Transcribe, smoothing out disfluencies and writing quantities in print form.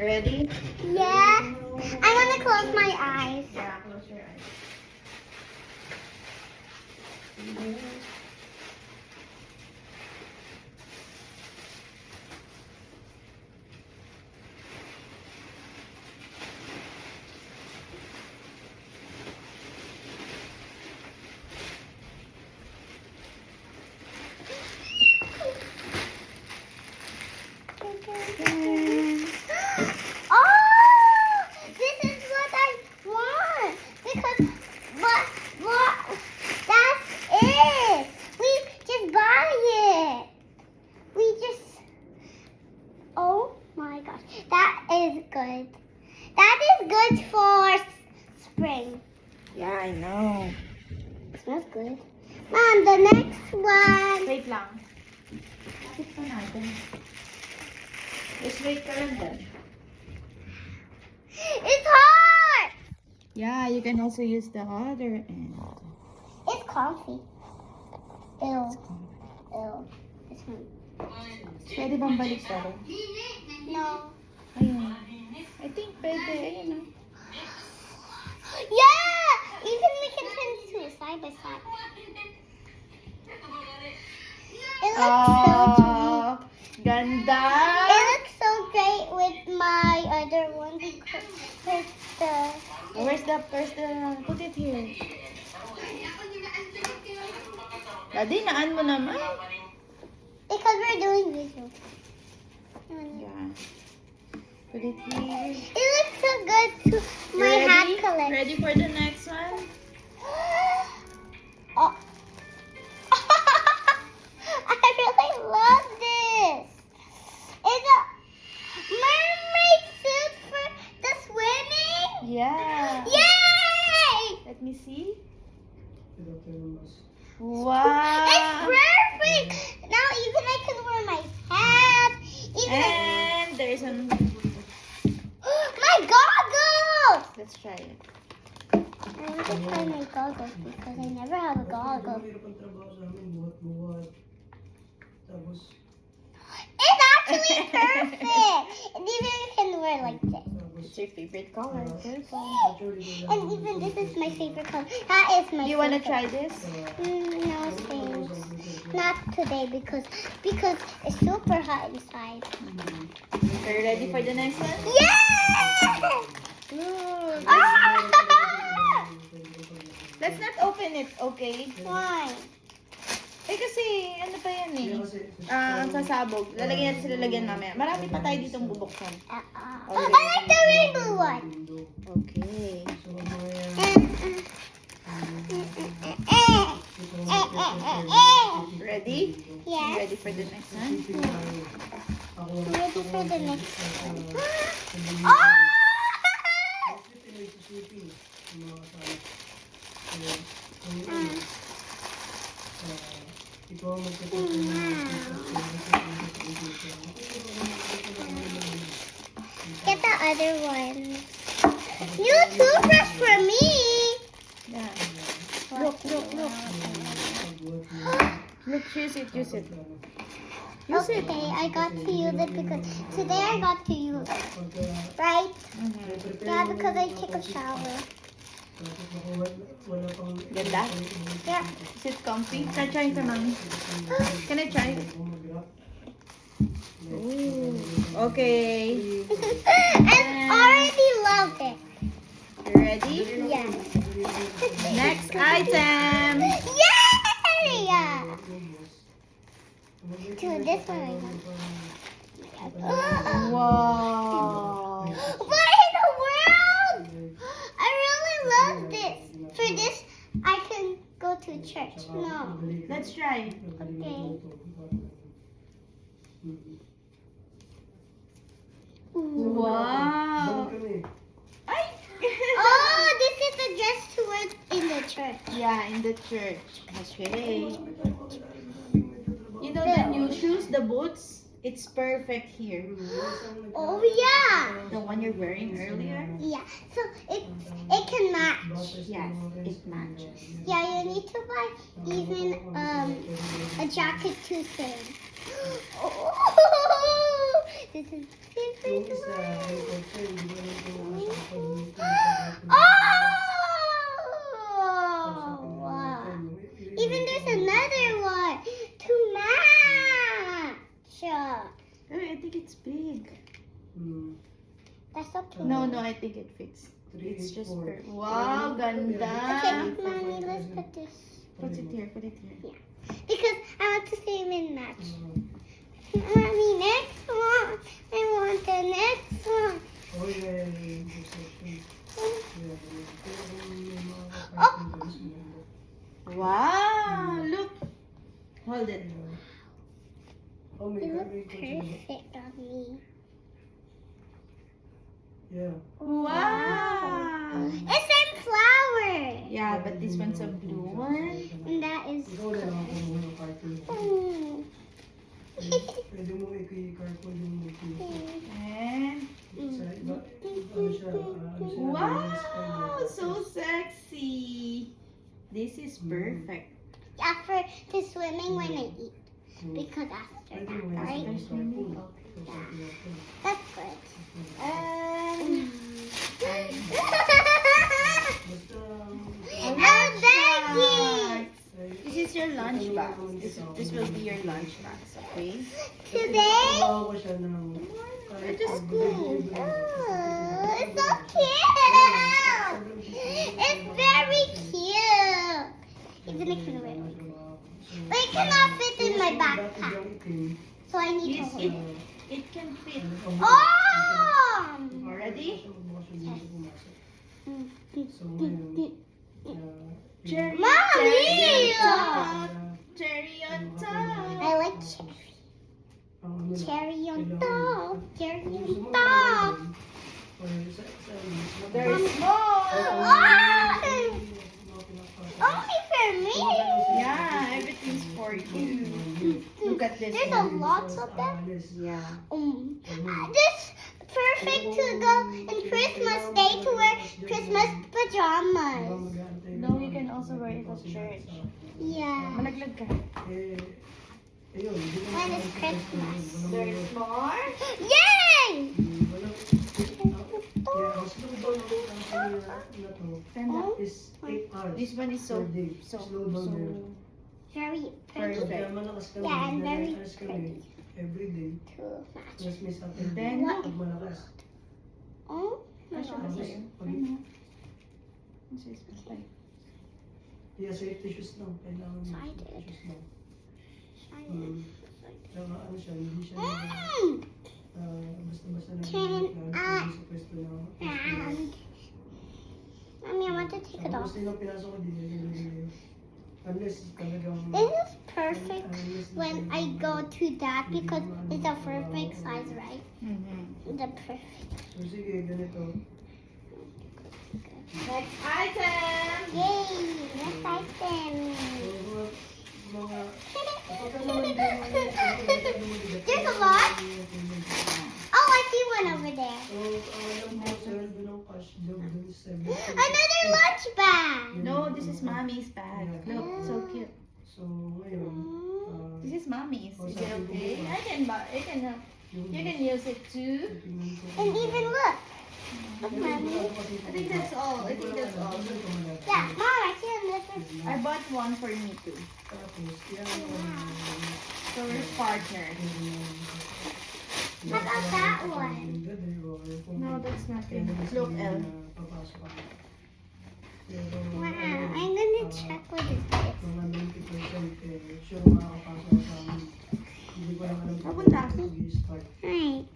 Ready? Yeah. I'm gonna close my eyes. Yeah, close your eyes. Oh, this is what I want. Because what? That's it. We just buy it. We just. Oh my gosh, that is good. That is good for spring. Yeah, I know. Smells good. Mom, the next one. Wait lang. Bakit pa natin? Just wait ka lang dyan. It's hot. Yeah, you can also use the other end. It's comfy. Ew. Ew. It's fine. Pwede bang balik pa rin? No. Ayun. I think pwede. Ayun na. Yeah! Even we can turn two side by side. It looks so Oh, ganda! It looks so great with my other one because the Where's the put it here. Daddy, naan mo naman. because we're doing visual. Yeah. Put it here. It looks so good to You my hat ready? collection. Ready for the next one? Oh. I really love this. It's a mermaid suit for the swimming. Yeah. Yay! Let me see. It's Wow. perfect. Now even I can wear my hat. Even And there's an. my goggles. Let's try it. I want to try my goggles because I never have a goggle. It's actually perfect. And even you can wear like this. It's your favorite color. And even this is my favorite color. That is my You wanna favorite. try this? No thanks. Not today because it's super hot inside. Are you ready for the next one? Yeah! Look. Ah! Let's not open it, okay? Why? Eh kasi, ano pa yan eh? Ang sasabog. Lalagyan natin sa lalagyan mamaya. Marami pa tayo ditong bubuksan. I like the rainbow one. Okay. Ready? Yes. Ready for the next one? Ready for the next one. Oh! Get the other one. New toothbrush for me. Yeah. Look. Look, use it. Use it. Okay, I got to use it because today I got to use it. Right? Mhm. Yeah, because I take a shower. Ganda? Yeah. Is it comfy? Try ito, mami. Can I try it? Ooh. Okay. I already love it. You ready? Yes. Next item. Yay! To this one I want. Wow. What in the world? I really love this. For this, I can go to church. No. Let's try. Okay. Wow. Ay! Oh, this is the dress to wear in the church. Yeah, in the church. Okay. You know the new shoes, the boots? It's perfect here. Oh yeah. The one you're wearing earlier? Yeah. So it can match. Yes, it matches. Yeah, you need to buy even a jacket too thin. Oh, This is Yung isa, yung kotse, hindi ko alam kung ano siya kapag Oh! Wow. Even there's another one to match. Oh, I think it's big. That's okay. No, I think it fits. It's just per. Wow, Okay, ganda. Mommy, let's put this. Put it here, put it here. Because I want to see them in match. Mommy, next one. I want the next one. Oh, yeah, yeah. Wow, look. Hold it. Oh, may You look may kotse. perfect on me. Yeah. Wow. It's sunflower. Yeah, but this one's a blue one. And that is. Ikaw na lang kung ano cartoon. Mm. Pwede mo i-cartoon yung movie. And Sa iba, ano siya, wow, so sexy. This is perfect. After the swimming when I eat. Because after Pwede that, mo right? yung cartoon. That's good. And Basta, Oh, thank you. this is your lunch box. This will be your lunch box, okay? Today, Bawa ko siya ng We're just cool. oh, it's so cute. It's very cute. Even it can wear. But it cannot fit in my backpack, so I need to Yes, hold it. it can fit. Oh! Ready? So ngayon, Cherry, Mommy! cherry on top. Cherry on top. I like cherry on top. Cherry on top. There's more. Oh! Only for me. Yeah, everything's for you. Look at this There's a one. lot of them. Yeah. This perfect to go in Christmas Day to wear Christmas pajamas. No, you can also wear it at church. Yeah. Malaglag ka. When is Christmas? There's more. Yay! Stand up. Is 8 hours. This one is so per day. so Slow down there. Very pretty Perfect. Kaya malakas kami, Yeah, and very nag-exercise kami every day. to match. Plus may Saturday. Then, Pag malakas. Oh, Kasha ka Tapos, sa'yo. pag- Ano? Ano sa'yo, patay? Yeah, safety shoes lang. Kailangan mo I safety did. shoes lang. I Tsaka ano siya, hindi siya basta-basta na Can sa pwesto na. And Mommy, I want to take it off. Basta yung pinasok ko din yun. Unless talagang... This is perfect when I go to that because it's a perfect size, right? Mm-hmm. The perfect. So sige, ganito. Next item. Yay! Next item. So, mga... Kapag naman yung mga... There's a lot. Oh, I see one over there. So, alam mo, sir, doon ang cash job doon sa 7. Another lunch bag. No, this is mommy's bag. Look, so cute. So, ngayon, This is mommy's. Is it sabi ko okay? bukas, I can buy. You can use it too. tingnan ko And kung- even look. Look, Mommy. I think that's all. I think that's all. Yeah, Mom, I see another. I bought one for me too. Tapos, yan So we're partners. How about that one? No, that's nothing. Look, Elle. Wow, I'm gonna check what it is. Mga 90% sure makakapasok sa amin. Hindi ko lang alam kung Papunta. mag-i-start. Alright.